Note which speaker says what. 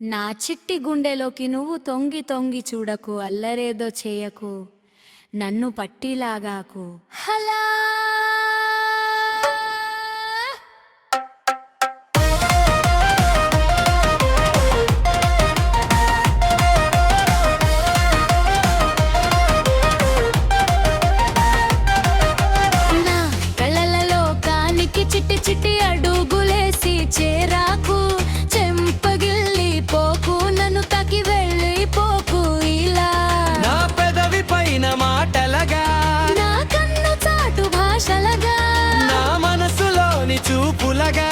Speaker 1: నా చిట్టి గుండెలోకి నువ్వు తొంగి తొంగి చూడకు, అల్లరేదో చేయకు, నన్ను పట్టిలాగాకు. హలా నా కళ్ళలలో కానికి చిట్టి చిట్టి అడుగులేసి చేరాకు, చెంపగిల్లి పోకు, నన్ను తాకి వెళ్ళిపోకు ఇలా.
Speaker 2: నా పెదవి పైన మాటలగా,
Speaker 1: నా కన్ను చాటు భాషలగా,
Speaker 2: నా మనసులోని చూపులగా,